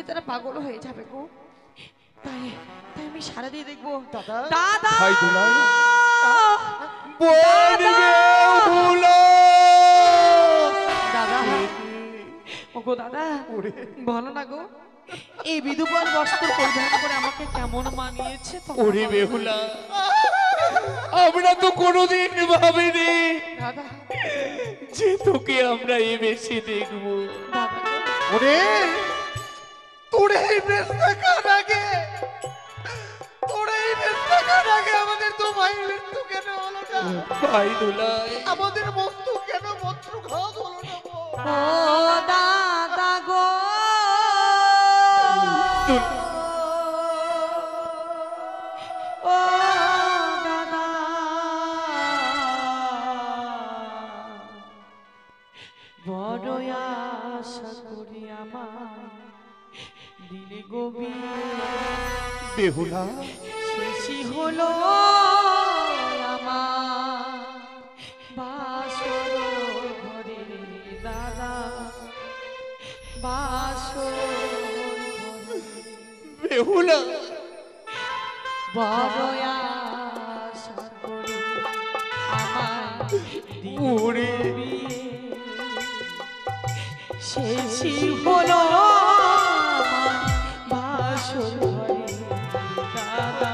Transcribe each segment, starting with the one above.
তারা পাগল হয়ে যাবে গো। তাই তাই আমি সারা দিয়ে দেখবো। দাদা দাদা ভাই দুলাই দাদা ওগো দাদা বলো না গো, এই বিধুবল বস্ত্র পরিধান করে আমাকে কেমন মানিয়েছে? ওরে বেহুলা, আমরা তো কোনোদিন ভাবিনি দাদা যে তোকে আমরা এই বেশি দেখবো। দাদা ওরে তোরে এই বেশ দেখার আগে আমাদের তো ভাই মৃত্যু কেন হলো না? ভাই দুলাই আমাদের বস্তু কেন বজ্রঘাত হলো না? ও দাদা গো ও দাদা বড় আশা করি আমায় দিলে গভীর বেহুলা শেষই হলো আমার বাসর ঘরে দাদা বাসর ঘরে বেহুলা বড় আশা করি আমায় ওরে শেষই হলো আমার বাসর ঘরে দাদা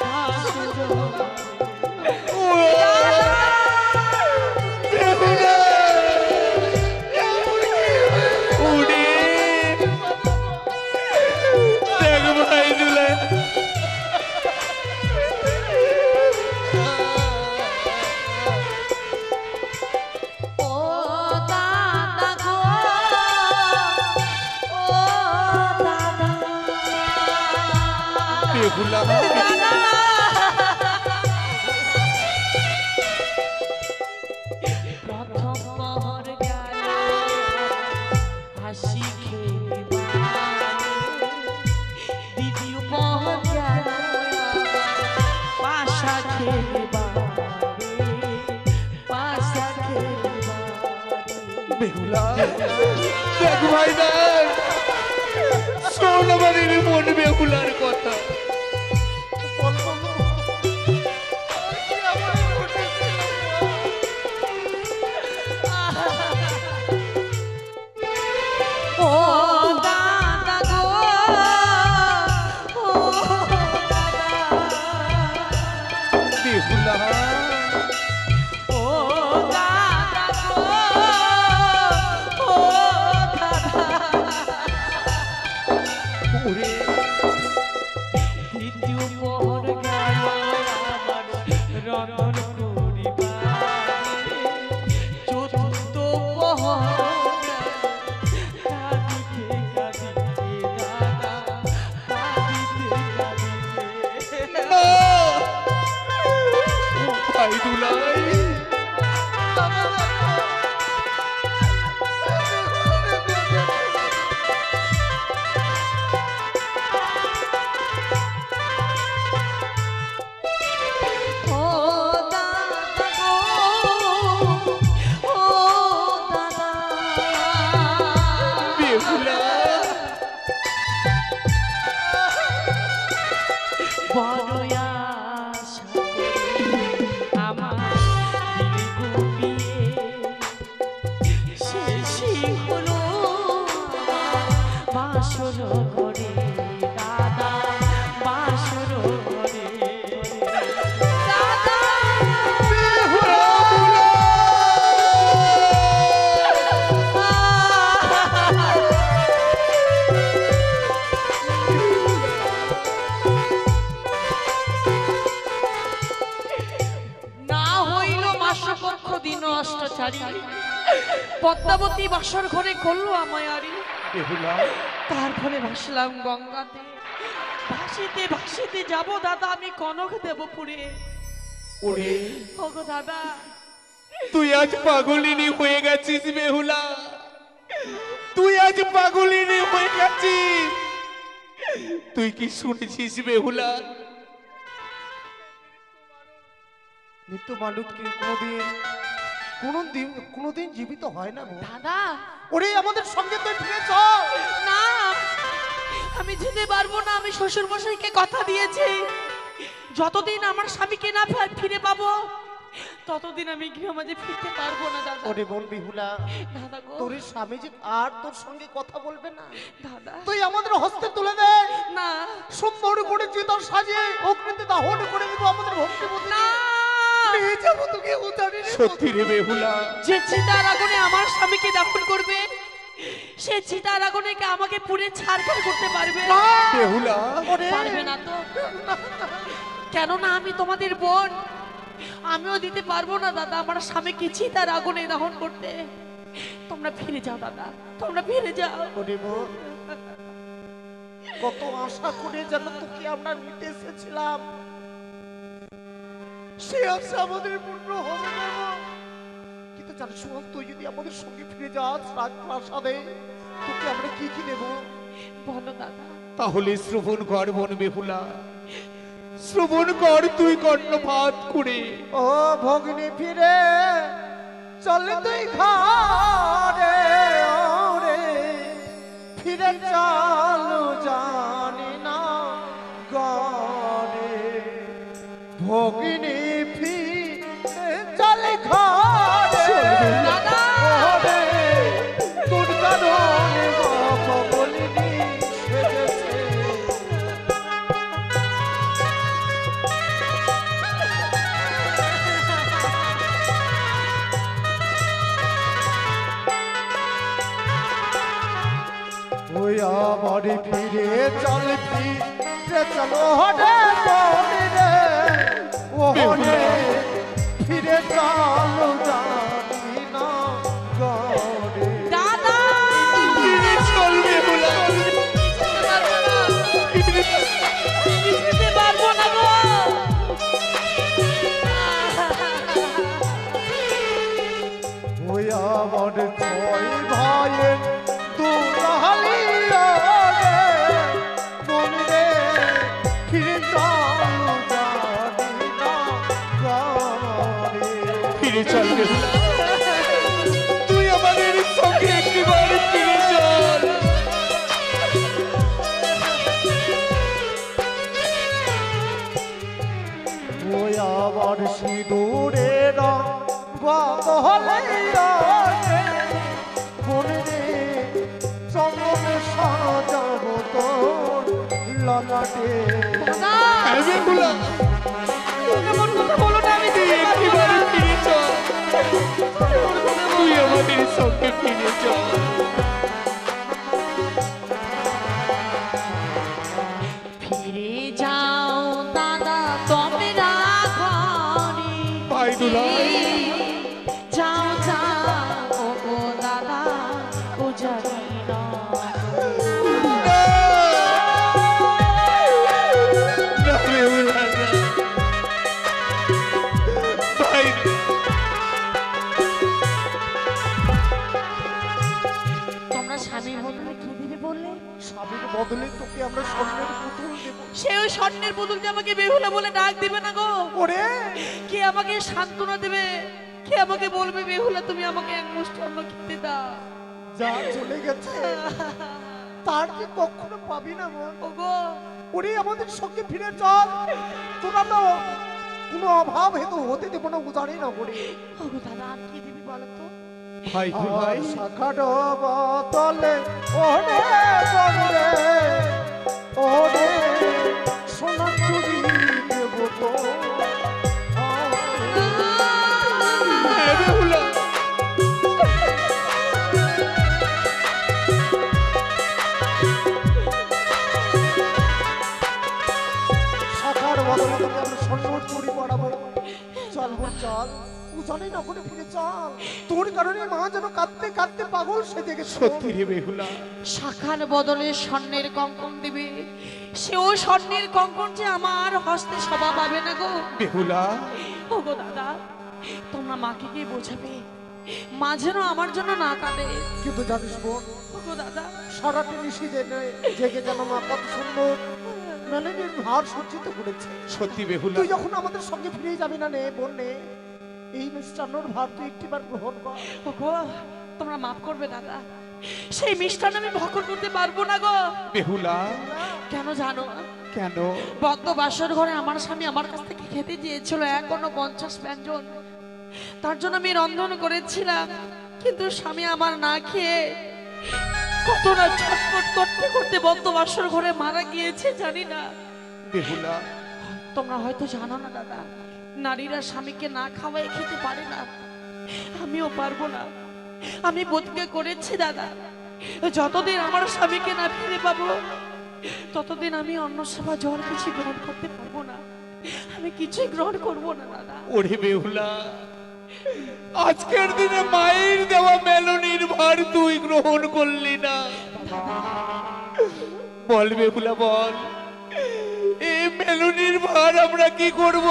বাসর ঘরে। ও দাদা গো ও দাদা বেহুলা দাদা প্রথম পহর গেল হাসি খেলিবা, দ্বিতীয় পহর গেল পাশা খেলিবা পাশা খেলিবা। বেহুলা দেখ ভাই দেখ, শোন আমাদের মন বেহুলার কথা। ও দাদা গো ও দাদা বেহুলা ও দাদা গো ও দাদা ওরে দ্বিতীয় পহর গেল আমার রন্ধন করিবা, চতুর্থ পহর কাঁদিতে কাঁদিতে দাদা কাঁদিতে কাঁদিতে ভাই দুলাই ও দাদা গো ও দাদা বেহুলা বড় আশা করি আমার দিলে ঘুমিয়ে শেষই হলো বাসর ঘরে দাদা বাসর ঘরে দাদা না হইল মাসপক্ষ দিন অষ্টচারী, পদ্মাবতী বাসর ঘরে করলো আমায় আরি, বেহুলা তারপরে ভাসলাম গঙ্গাতে, ভাসিতে ভাসিতে যাব দাদা আমি কনক দেবপুরে। ওরে ওগো দাদা তুই আজ পাগলিনী হয়ে গেছিস বেহুলা, তুই আজ পাগলিনী হয়ে গেছিস। তুই কি শুনেছিস বেহুলা? মৃত্যু মানুষ কি কোনোদিন জীবিত হয় না গো। দাদা ওরে আমাদের সঙ্গে তুই ফিরে চল। না আমি যেতে পারবো না। আমি শ্বশুর মশাইকে কথা দিয়েছি, যতদিন আমার স্বামীকে না ফিরে পাবো ততদিন আমি গৃহমাঝে ফিরতে পারবো না দাদা। ওরে বোন বিহুলা, দাদা গো, তোর স্বামী যে আর তোর সঙ্গে কথা বলবে না, দাদা তুই আমাদের হস্তে তুলে দে। না সুন্দর করে চিতার সাজিয়ে অগ্নিতে দাহন করে দিব আমাদের ভক্তি বুদ্ধি না, নিয়ে যাবো তোকে উতারে। সত্যি রে বেহুলা, যে চিতার আগুনে আমার স্বামীকে দাফন করবে সে চিতার আগুনে কি আমাকে পুড়ে ছারখার করতে পারবে? বেহুলা পারবে না তো। কেননা আমি তোমাদের বোন, আমিও দিতে পারবো না দাদা আমার স্বামীকে চিতার আগুনে দহন করতে। তোমরা ফিরে যাও দাদা, তোমরা ফিরে যাও। ওরে বোন, কত আশা করে যেন তোকে আমরা নিতে এসেছিলাম, সে আশা আমাদের পূর্ণ হবে না গো। কিন্তু জানিস বোন, তুই যদি আমাদের সঙ্গে ফিরে যাস রাজপ্রাসাদে, তোকে আমরা কি কি দেবো? বলো দাদা। তাহলে শ্রবণ কর বোন বেহুলা, শ্রবণ কর তুই কর্ণপাত করে। ও ভগ্নী ফিরে চল তুই ঘরে, ওরে ফিরে চল জানি না ঘরে। ভগ্নী ফিরে চল ঘরে, দাদা ওরে তোর কারণে বাবা বলিনি সেজেছে। ওই আমার ফিরে চল, ফিরে চলো হরে বনে রে, ও হরে ফিরে চলো জানি না গরে। দাদা ফিরে চল বেহুলা, যেতে পারবো না গো। ওই আমার ছয় ভাইয়ের দুলালি রে, মনে ফিরে চলো জানি না গরে। ফিরে চল বেহুলা, তুই আমাদের সঙ্গে একটিবার ফিরে চল। ওই আবার সিঁদুরের বদলে মনে রে চন্দন সাজাবো তোর ললাটে। দাদা হ্যাঁ বেহুলা, এমন কথা বলো না। আমি তুই একটিবার ফিরে চল, তুই আমাদের সঙ্গে ফিরে চল। ফিরে যাও দাদা তোমরা ঘরে, ভাই দুলাই। যাও যাও ও গো দাদা ও জানি না। না বেহুলা, না। ভাই তোমরা স্বামীর বদলে কি দিবে বললে? স্বামীর বদলে তোকে আমরা স্বর্ণের পুতুল দেব। সে ওই স্বর্ণের পুতুল দিয়ে আমাকে বেহুলা বলে ডাক দিবে না গো। ওরে কে আমাকে সান্ত্বনা দেবে? কে আমাকে বলবে বেহুলা তুমি আমাকে এক মুষ্টি অন্ন খেতে দাও? যা চলে গেছে তার যে কখনো পাবি না মন। ওগো ওরে আমাদের সঙ্গে ফিরে চল, তোরা তো কোনো অভাব হেতু হতে দেবো না উদারে না করে। ওগো দাদা আর কি দিবি বলো তো? ভাই দুলাই, শাখার বতলে ওরে বলে ওরে সোনা চুরি দেব তো। হ্যাঁ বেহুলা, শাখার বদলে তোকে আমরা স্বর্ণ চুরি পড়াবো। চল বোন চল, উজানে না করে ফিরে চল। তোর কারণে মা যেন কাঁদতে কাঁদতে পাগল সেজে গেছে। সত্যি রে বেহুলা, শাখার বদলে স্বর্ণের কঙ্কন দিবে, সেও স্বর্ণের কঙ্কন যে আমার হস্তে শোভা পাবে না গো। বেহুলা, ওগো দাদা তোমরা মাকে গিয়ে বোঝাবে মা যেন আমার জন্য না কাঁদে। কিন্তু জানিস বোন, ওগো দাদা সারাটি নিশি জেগে যেন মা কত সুন্দর মেলেনির ভার সজ্জিত করেছে। সত্যি বেহুলা, তুই যখন আমাদের সঙ্গে ফিরে যাবি না নে বোন নে, এই মিষ্টান্নর ভার তুই একটিবার গ্রহণ কর। ওগো তোমরা মাফ করবে দাদা, সেই মিষ্টান্ন আমি ভক্ষণ করতে পারবো না গো। বেহুলা, কেন জানো? কেন? বদ্ধ বাসর ঘরে আমার স্বামী আমার কাছ থেকে খেতে চেয়েছিল 51 ব্যঞ্জন, তার জন্য আমি রন্ধন করেছিলাম, কিন্তু স্বামী আমার না খেয়ে কত না ছটফট করতে করতে বদ্ধ বাসর ঘরে মারা গিয়েছে জানি না। বেহুলা, তোমরা হয়তো জানো না দাদা, নারীরা স্বামীকে না খাওয়াই খেতে পারে না, আমিও পারবো না। আমি প্রতিজ্ঞা করেছি দাদা, যতদিন আমার স্বামীকে না ফিরে পাবো ততদিন আমি অন্ন সেবা জল কিছু গ্রহণ করতে পারবো না, আমি কিছুই গ্রহণ করবো না দাদা। ওরে বেহুলা, আজকের দিনে মায়ের দেওয়া মেলনির ভার তুই গ্রহণ করলি না। বল বেহুলা বল, এই মেলনির ভার আমরা কি করব?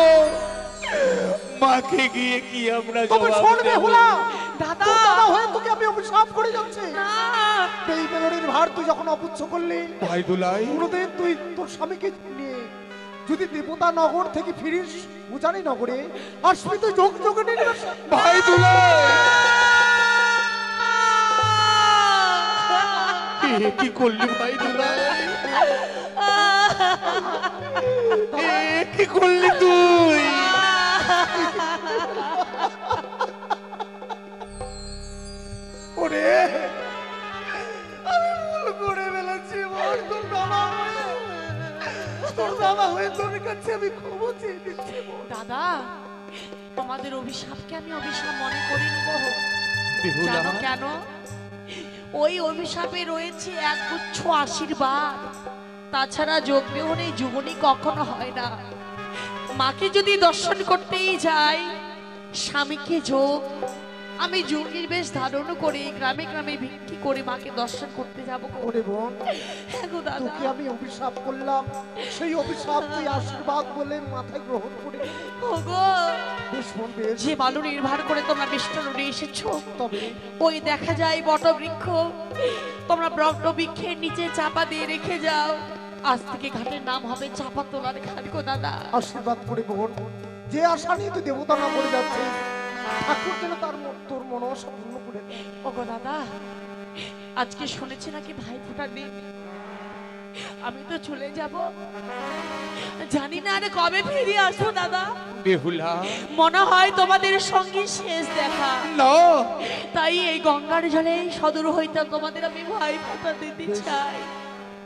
মাকে গিয়ে কি আমরা তবে জবাব শোন দেব? বেহুলা, দাদা তোর দাদা হয়ে তোকে আমি অভিশাপ করে যাচ্ছি। না, এই মেলনের ভার তুই যখন অপুচ্ছ করলি, ভাই দুলাই, কোনোদিন তুই তোর স্বামীকে নিয়ে যদি দেবতা নগর থেকে ফিরিস উজানি নগরে, আসবি তুই যোগ যোগে নির্বাসে। ভাই দুলাই, এ কি করলি ভাই দুলাই? এ কি করলি তুই? ওরে আমি ভুল করে ফেলেছি, বল তোর দাদা হয়ে, তোর দাদা হয়ে তোর কাছে আমি ক্ষমা চেয়ে দিচ্ছি বল। দাদা তোমাদের অভিশাপকে আমি অভিশাপ মনে করিনি গো। বেহুলা, জানো কেন? ওই অভিশাপে রয়েছে একগুচ্ছ আশীর্বাদ, তাছাড়া যোগ বিহনে যুগনি কখনো হয় না। মাকে যদি দর্শন করতেই যাই, স্বামীকে যোগ, আমি যোগীর বেশ ধারণ করে গ্রামে গ্রামে ভিক্ষি করে মাকে দর্শন করতে যাবো গো। ওরে বোন, হ্যাঁ গো দাদা, তোকে আমি অভিশাপ করলাম, সেই অভিশাপ তুই আশীর্বাদ বলে মাথায় গ্রহণ করে নিলি। ওগো, বেশ বোন বেশ, যে বালু নির্ভর করে তোমরা মিষ্টান্ন নিয়ে এসেছো, তবে ওই দেখা যায় বট বৃক্ষ, তোমরা বট বৃক্ষের নিচে চাপা দিয়ে রেখে যাও। আজ থেকে ঘাটের নাম হবে চাপা তোলার ঘাট গো দাদা। আশীর্বাদ করে বোন, যে আশা নিয়ে তুই দেবতা না করে যাচ্ছিস, ঠাকুর যেন তোর মনোবাসা পূর্ণ করে দেয়। ওগো দাদা, আজকে শুনেছি নাকি ভাই ফোটার দিন, আমি তো চলে যাব, জানি না আরে কবে ফিরে আসবো দাদা। বেহুলা, মনে হয় তোমাদের সঙ্গে শেষ দেখা, না, তাই এই গঙ্গার জলে সদর হইতে তোমাদের আমি ভাই ফোটা দিতে চাই।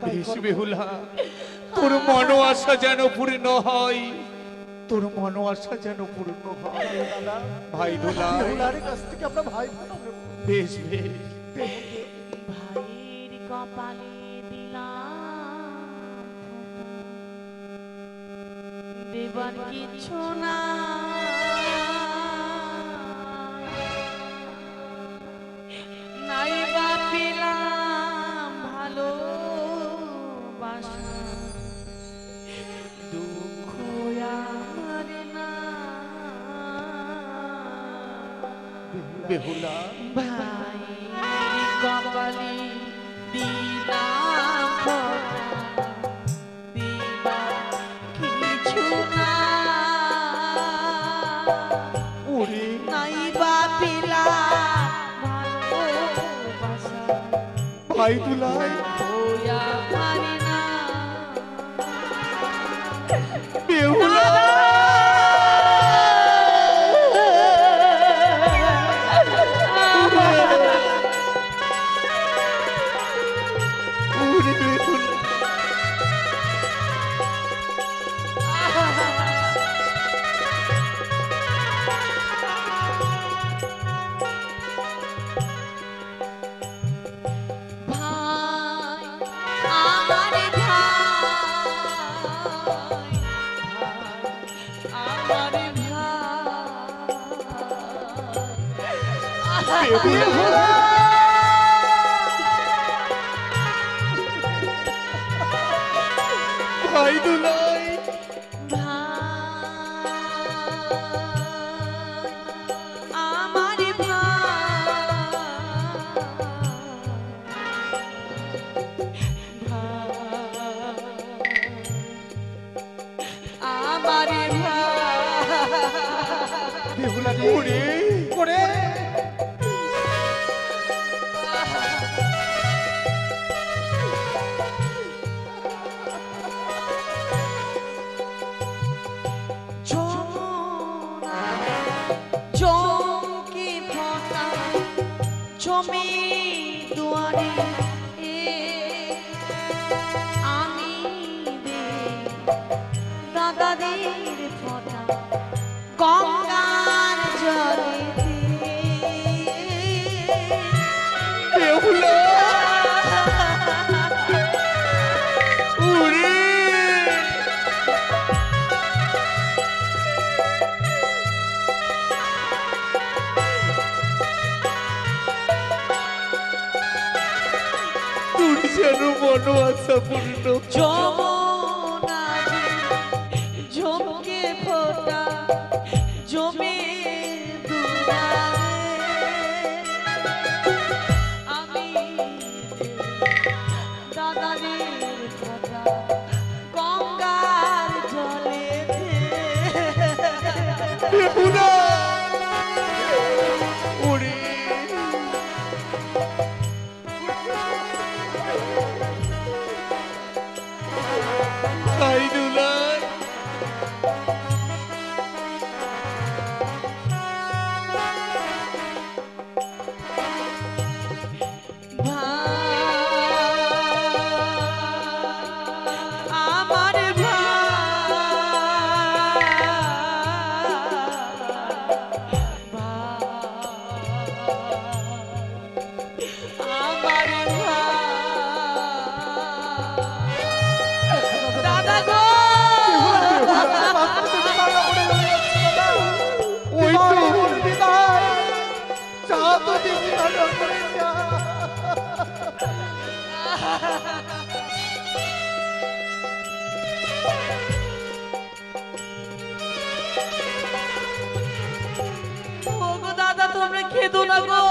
বেশ বেহুলা, তোর মনো আশা যেন পূর্ণ হয়, তোর মনো আশা যেন পূর্ণ হয়। ভাই দুলাই, বেহুলার কাছ থেকে আমরা ভাই ফোটা নেব। বেশ বেশ। ভাইয়ের কপালে দিলাম দেবার কিছু না, নাই বা পেলাম ভালোবাসা, দুঃখ আমার না, বেহুলা, ভাইয়ের কপালে দিলাম ফোঁটা, দেবার কিছু না, ওরে নাই বা পেলাম ভালোবাসা, ভাই দুলাই, হইয়া পারি না। বেহুলা, ওরে বেহুলা, ভাই আমার ভাই, বেহুলা, ভাই দুলাই, আমার বেহুলা রে, ওরে করে এ আমি দাদাদের ফটা গঙ্গার জলে বেহুলা উড়ি তোর যেন মনো আশা পূর্ণ যমুনা ঝমকে ফোটা জমে আমি দাদাদের ফোটা গঙ্গার জলে বেহুলা উড়ি ভাইদুলা আমার দাদা গো ওই তো বিদায় যা তো দেখি ভালো করে যা। ও গো দাদা তোমরা খেদো না গো